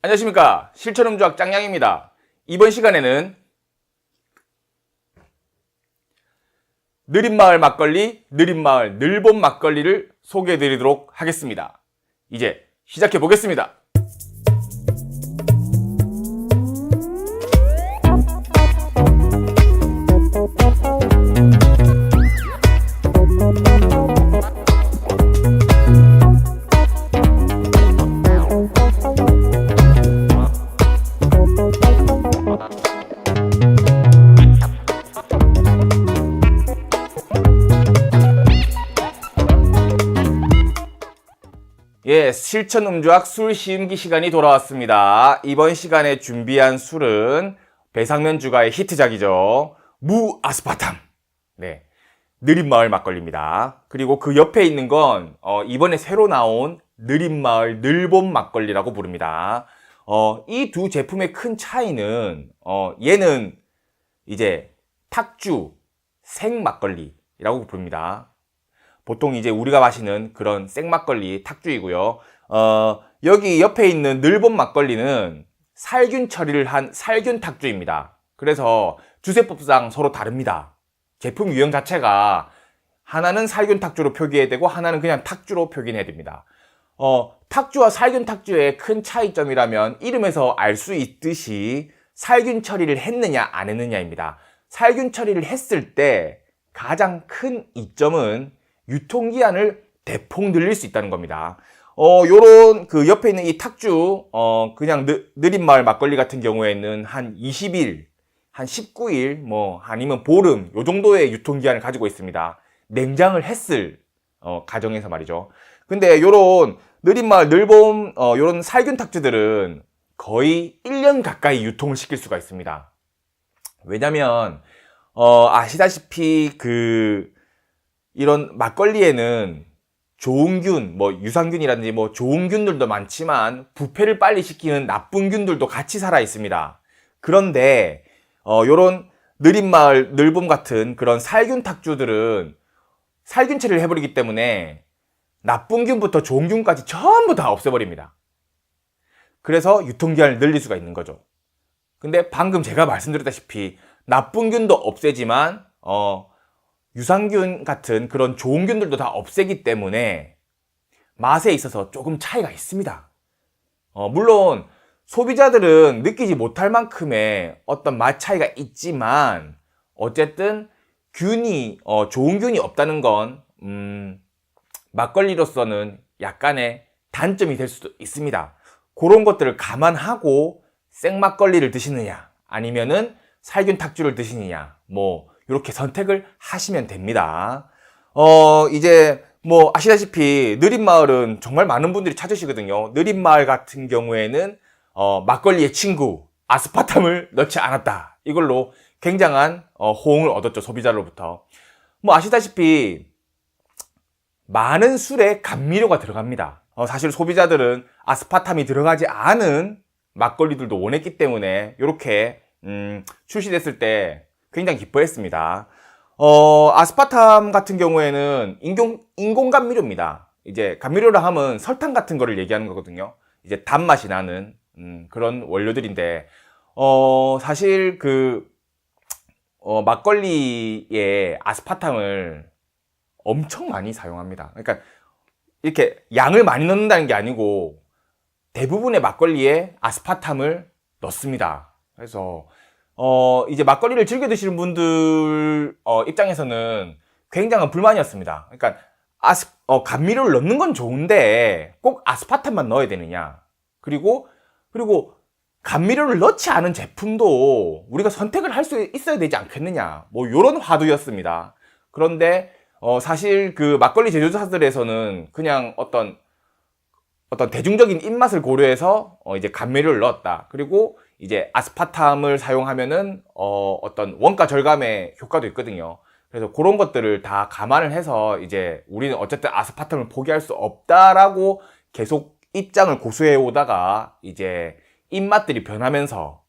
안녕하십니까. 실천음주학 짱양입니다. 이번 시간에는 느린마을 막걸리, 느린마을 늘봄 막걸리를 소개해 드리도록 하겠습니다. 이제 시작해 보겠습니다. 예, 실천음주학 술 시음기 시간이 돌아왔습니다. 이번 시간에 준비한 술은 배상면 주가의 히트작이죠. 무아스파탐. 네, 느린마을 막걸리입니다. 그리고 그 옆에 있는 건 이번에 새로 나온 느린마을 늘봄 막걸리라고 부릅니다. 이 두 제품의 큰 차이는 얘는 이제 탁주 생막걸리라고 부릅니다. 보통 이제 우리가 마시는 그런 생막걸리 탁주이고요. 여기 옆에 있는 늘봄 막걸리는 살균 처리를 한 살균 탁주입니다. 그래서 주세법상 서로 다릅니다. 제품 유형 자체가 하나는 살균 탁주로 표기해야 되고 하나는 그냥 탁주로 표기해야 됩니다. 탁주와 살균 탁주의 큰 차이점이라면 이름에서 알 수 있듯이 살균 처리를 했느냐 안 했느냐입니다. 살균 처리를 했을 때 가장 큰 이점은 유통기한을 대폭 늘릴 수 있다는 겁니다. 요런 그 옆에 있는 이 탁주, 그냥 느린마을 막걸리 같은 경우에는 한 20일, 한 19일, 뭐, 아니면 보름, 요 정도의 유통기한을 가지고 있습니다. 냉장을 했을, 가정에서 말이죠. 근데 요런 느린마을 늘봄, 요런 살균 탁주들은 거의 1년 가까이 유통을 시킬 수가 있습니다. 왜냐면, 아시다시피 이런 막걸리에는 좋은 균, 뭐 유산균이라든지 뭐 좋은 균들도 많지만 부패를 빨리 시키는 나쁜 균들도 같이 살아 있습니다. 그런데 요런 느린마을 늘봄 같은 그런 살균 탁주들은 살균 처리를 해버리기 때문에 나쁜 균부터 좋은 균까지 전부 다 없애버립니다. 그래서 유통기한을 늘릴 수가 있는 거죠. 근데 방금 제가 말씀드렸다시피 나쁜 균도 없애지만 유산균 같은 그런 좋은 균들도 다 없애기 때문에 맛에 있어서 조금 차이가 있습니다. 물론 소비자들은 느끼지 못할 만큼의 어떤 맛 차이가 있지만 어쨌든 균이 좋은 균이 없다는 건 막걸리로서는 약간의 단점이 될 수도 있습니다. 그런 것들을 감안하고 생막걸리를 드시느냐 아니면은 살균 탁주를 드시느냐 뭐 이렇게 선택을 하시면 됩니다. 이제 뭐 아시다시피 느린마을은 정말 많은 분들이 찾으시거든요. 느린마을 같은 경우에는 막걸리의 친구 아스파탐을 넣지 않았다. 이걸로 굉장한 호응을 얻었죠. 소비자로부터. 뭐 아시다시피 많은 술에 감미료가 들어갑니다. 사실 소비자들은 아스파탐이 들어가지 않은 막걸리들도 원했기 때문에 이렇게 출시됐을 때 굉장히 기뻐했습니다. 아스파탐 같은 경우에는 인공 감미료입니다. 이제 감미료라 하면 설탕 같은 거를 얘기하는 거거든요. 이제 단맛이 나는 그런 원료들인데 사실 막걸리에 아스파탐을 엄청 많이 사용합니다. 그러니까 이렇게 양을 많이 넣는다는 게 아니고 대부분의 막걸리에 아스파탐을 넣습니다. 그래서 이제 막걸리를 즐겨 드시는 분들 입장에서는 굉장한 불만이었습니다. 그러니까 감미료를 넣는 건 좋은데 꼭 아스파탐만 넣어야 되느냐? 그리고 감미료를 넣지 않은 제품도 우리가 선택을 할 수 있어야 되지 않겠느냐? 뭐 이런 화두였습니다. 그런데 사실 그 막걸리 제조사들에서는 그냥 어떤 대중적인 입맛을 고려해서 이제 감미료를 넣었다. 그리고 이제 아스파탐을 사용하면은 어떤 원가 절감의 효과도 있거든요. 그래서 그런 것들을 다 감안을 해서 이제 우리는 어쨌든 아스파탐을 포기할 수 없다라고 계속 입장을 고수해 오다가 이제 입맛들이 변하면서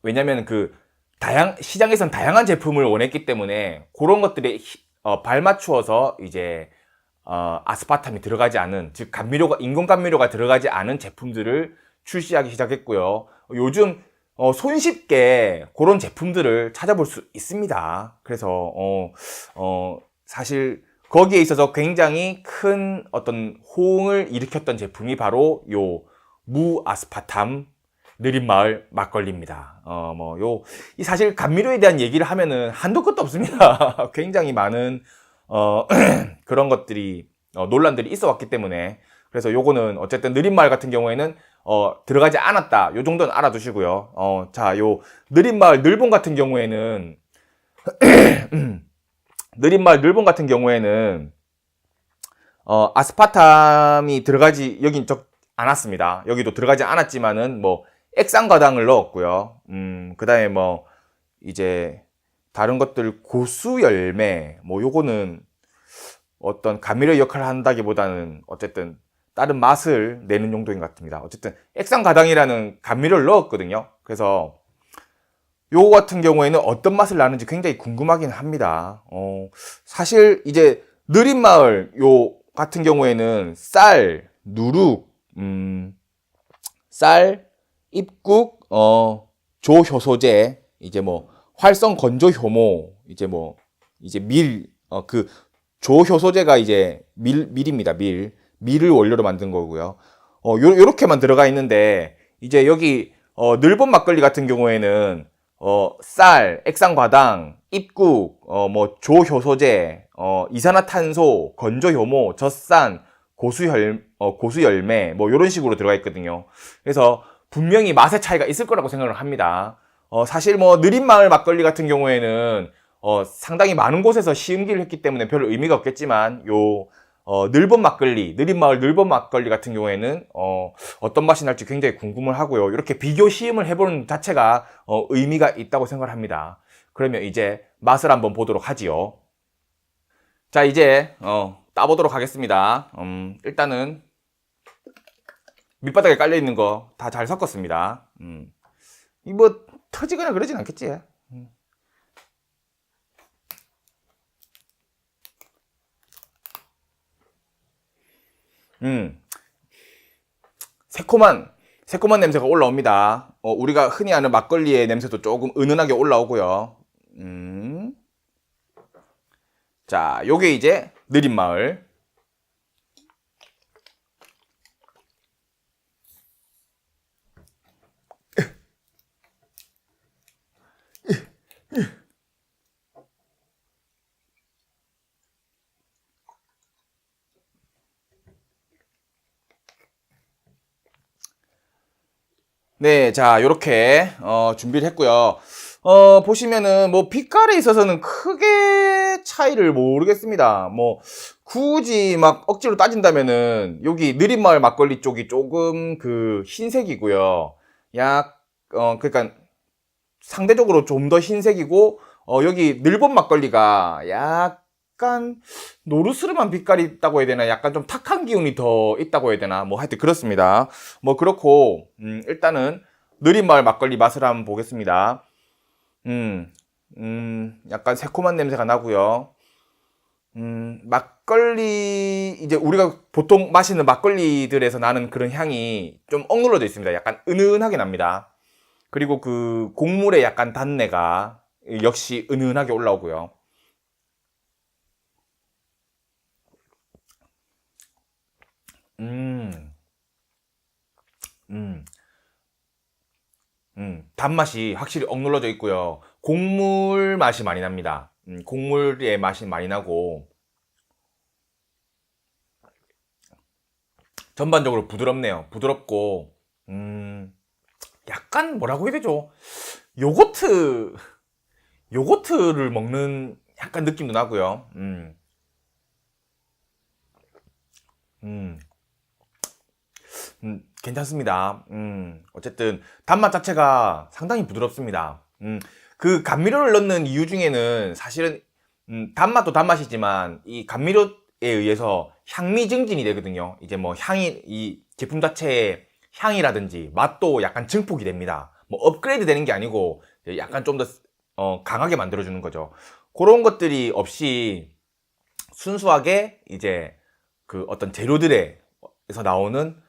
왜냐면 시장에선 다양한 제품을 원했기 때문에 그런 것들에 발맞추어서 이제 아스파탐이 들어가지 않은, 즉 인공 감미료가 들어가지 않은 제품들을 출시하기 시작했고요. 요즘 손쉽게 그런 제품들을 찾아볼 수 있습니다. 그래서 사실 거기에 있어서 굉장히 큰 어떤 호응을 일으켰던 제품이 바로 요 무아스파탐 느린마을 막걸리입니다. 이 사실 감미료에 대한 얘기를 하면은 한도 끝도 없습니다. 굉장히 많은 그런 것들이 논란들이 있어 왔기 때문에, 그래서 요거는 어쨌든 느린마을 같은 경우에는 들어가지 않았다, 요 정도는 알아두시고요. 자, 요 느린마을 늘본 같은 경우에는 느린마을 늘본 같은 경우에는 아스파탐이 들어가지 여긴 않았습니다. 여기도 들어가지 않았지만은 뭐 액상과당을 넣었고요. 그 다음에 뭐 이제 다른 것들 고수 열매, 뭐 요거는 어떤 감미료 역할을 한다기보다는 어쨌든 다른 맛을 내는 용도인 것 같습니다. 어쨌든 액상과당이라는 감미료를 넣었거든요. 그래서 요거 같은 경우에는 어떤 맛을 나는지 굉장히 궁금하긴 합니다. 사실 이제 느린마을 요 같은 경우에는 쌀, 누룩, 쌀, 입국, 조효소제, 이제 뭐 활성 건조 효모, 이제 밀, 그 조효소제가 이제 밀입니다. 밀을 원료로 만든 거고요. 요렇게만 들어가 있는데, 이제 여기 늘본 막걸리 같은 경우에는 쌀, 액상과당, 입국, 뭐 조효소제, 이산화탄소, 건조효모, 젖산, 고수열매, 뭐 요런 식으로 들어가 있거든요. 그래서 분명히 맛의 차이가 있을 거라고 생각을 합니다. 사실 뭐 느린마을 막걸리 같은 경우에는 상당히 많은 곳에서 시음기를 했기 때문에 별 의미가 없겠지만, 요 느린마을 늘본 막걸리 같은 경우에는 어떤 맛이 날지 굉장히 궁금을 하고요. 이렇게 비교 시음을 해보는 자체가 의미가 있다고 생각을 합니다. 그러면 이제 맛을 한번 보도록 하지요. 자, 이제 따보도록 하겠습니다. 일단은 밑바닥에 깔려있는 거 다 잘 섞었습니다. 이 뭐 터지거나 그러진 않겠지. 새콤한 냄새가 올라옵니다. 우리가 흔히 아는 막걸리의 냄새도 조금 은은하게 올라오고요. 자, 요게 이제 느린마을. 네, 자, 요렇게 준비를 했고요. 보시면은 뭐 빛깔에 있어서는 크게 차이를 모르겠습니다. 뭐 굳이 막 억지로 따진다면은 여기 느린마을 막걸리 쪽이 조금 그 흰색이고요. 그러니까 상대적으로 좀 더 흰색이고, 여기 늘본 막걸리가 약간 노르스름한 빛깔이 있다고 해야 되나, 약간 좀 탁한 기운이 더 있다고 해야 되나, 뭐 하여튼 그렇습니다. 뭐 그렇고, 일단은 느린마을 막걸리 맛을 한번 보겠습니다. 약간 새콤한 냄새가 나고요. 막걸리, 이제 우리가 보통 마시는 막걸리들에서 나는 그런 향이 좀 억눌러져 있습니다. 약간 은은하게 납니다. 그리고 그 곡물의 약간 단내가 역시 은은하게 올라오고요. 음, 음, 단맛이 확실히 억눌러져 있고요. 곡물 맛이 많이 납니다. 곡물의 맛이 많이 나고, 전반적으로 부드럽네요. 부드럽고, 약간 뭐라고 해야 되죠? 요거트, 요거트를 먹는 약간 느낌도 나고요. 음, 괜찮습니다. 어쨌든 단맛 자체가 상당히 부드럽습니다. 그 감미료를 넣는 이유 중에는 사실은 단맛도 단맛이지만 이 감미료에 의해서 향미 증진이 되거든요. 이제 뭐 향이, 이 제품 자체의 향이라든지 맛도 약간 증폭이 됩니다. 뭐 업그레이드 되는 게 아니고 약간 좀 더 강하게 만들어주는 거죠. 그런 것들이 없이 순수하게 이제 그 어떤 재료들에서 나오는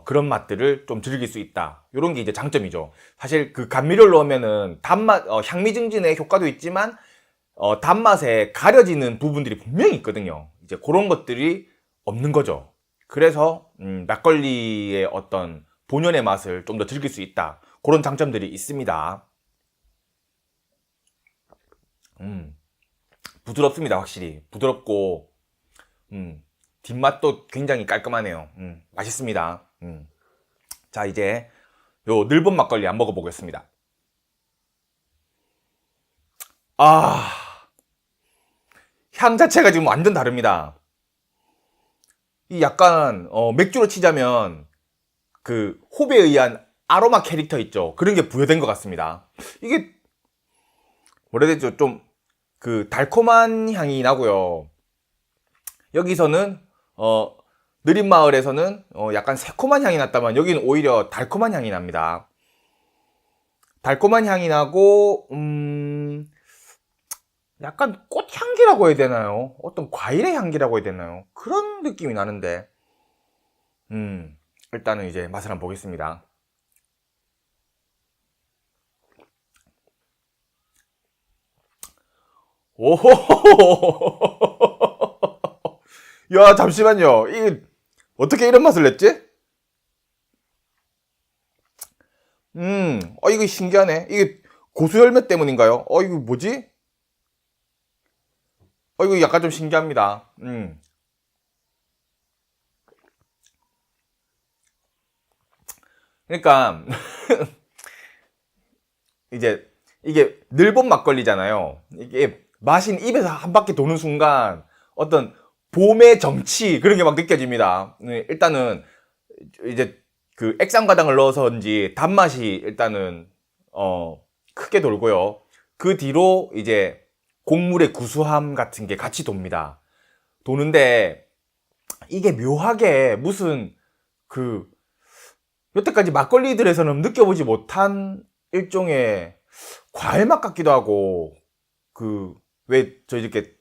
그런 맛들을 좀 즐길 수 있다. 이런 게 이제 장점이죠. 사실 그 감미료를 넣으면은 단맛, 향미 증진의 효과도 있지만 단맛에 가려지는 부분들이 분명히 있거든요. 이제 그런 것들이 없는 거죠. 그래서 막걸리의 어떤 본연의 맛을 좀 더 즐길 수 있다. 그런 장점들이 있습니다. 부드럽습니다. 확실히 부드럽고 뒷맛도 굉장히 깔끔하네요. 맛있습니다. 자, 이제 요 늘봄 막걸리 한번 먹어보겠습니다. 아, 향 자체가 지금 완전 다릅니다. 이 약간 맥주로 치자면 그 호배에 의한 아로마 캐릭터 있죠. 그런 게 부여된 것 같습니다. 이게 뭐라 해야 되죠? 좀 그 달콤한 향이 나고요. 여기서는 느린 마을에서는 약간 새콤한 향이 났다면 여기는 오히려 달콤한 향이 납니다. 달콤한 향이 나고 약간 꽃향기라고 해야 되나요? 어떤 과일의 향기라고 해야 되나요? 그런 느낌이 나는데 일단은 이제 맛을 한번 보겠습니다. 오호. 야, 잠시만요. 이게 어떻게 이런 맛을 냈지? 이거 신기하네. 이게 고수열매 때문인가요? 이거 뭐지? 이거 약간 좀 신기합니다. 그러니까 이제 이게 늘봄 막걸리잖아요. 이게 맛이 입에서 한 바퀴 도는 순간 어떤 봄의 정치 그런 게 막 느껴집니다. 일단은 이제 그 액상과당을 넣어서인지 단맛이 일단은 크게 돌고요. 그 뒤로 이제 곡물의 구수함 같은 게 같이 돕니다. 도는데 이게 묘하게 무슨 그 여태까지 막걸리들에서는 느껴보지 못한 일종의 과일 맛 같기도 하고 그 왜 저 이렇게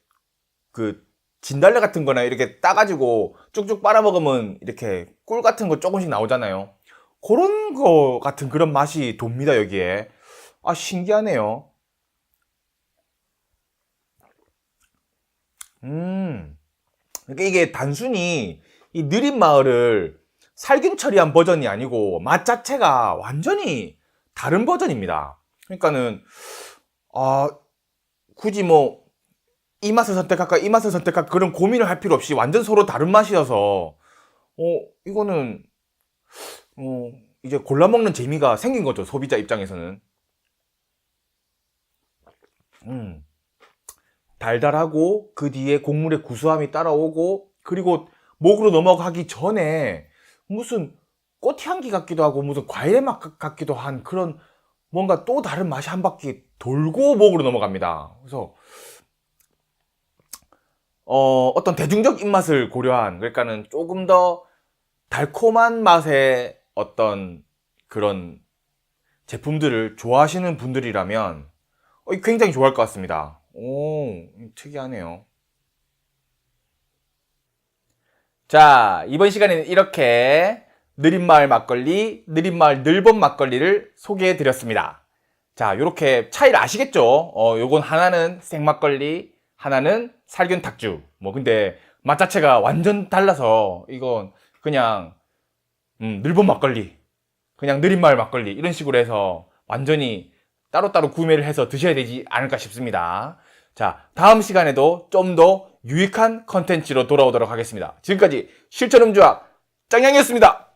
그 진달래 같은 거나 이렇게 따가지고 쭉쭉 빨아먹으면 이렇게 꿀 같은 거 조금씩 나오잖아요. 그런 거 같은 그런 맛이 돕니다, 여기에. 아, 신기하네요. 그러니까 이게 단순히 이 느린 마을을 살균 처리한 버전이 아니고 맛 자체가 완전히 다른 버전입니다. 그러니까는 굳이 뭐 이 맛을 선택할까 이 맛을 선택할까 그런 고민을 할 필요 없이 완전 서로 다른 맛이어서 이거는 이제 골라 먹는 재미가 생긴 거죠, 소비자 입장에서는. 달달하고 그 뒤에 곡물의 구수함이 따라오고 그리고 목으로 넘어가기 전에 무슨 꽃향기 같기도 하고 무슨 과일의 맛 같기도 한 그런 뭔가 또 다른 맛이 한 바퀴 돌고 목으로 넘어갑니다. 그래서 어떤 대중적 입맛을 고려한 그러니까는 조금 더 달콤한 맛의 어떤 그런 제품들을 좋아하시는 분들이라면 굉장히 좋아할 것 같습니다. 오, 특이하네요. 자, 이번 시간에는 이렇게 느린마을 막걸리, 느린마을 늘봄 막걸리를 소개해 드렸습니다. 자, 요렇게 차이를 아시겠죠? 요건 하나는 생막걸리, 하나는 살균 탁주. 근데 맛 자체가 완전 달라서 이건 그냥 늘봄 막걸리, 그냥 느린마을 막걸리 이런 식으로 해서 완전히 따로따로 구매를 해서 드셔야 되지 않을까 싶습니다. 자, 다음 시간에도 좀 더 유익한 컨텐츠로 돌아오도록 하겠습니다. 지금까지 실천음주학 짱양이었습니다.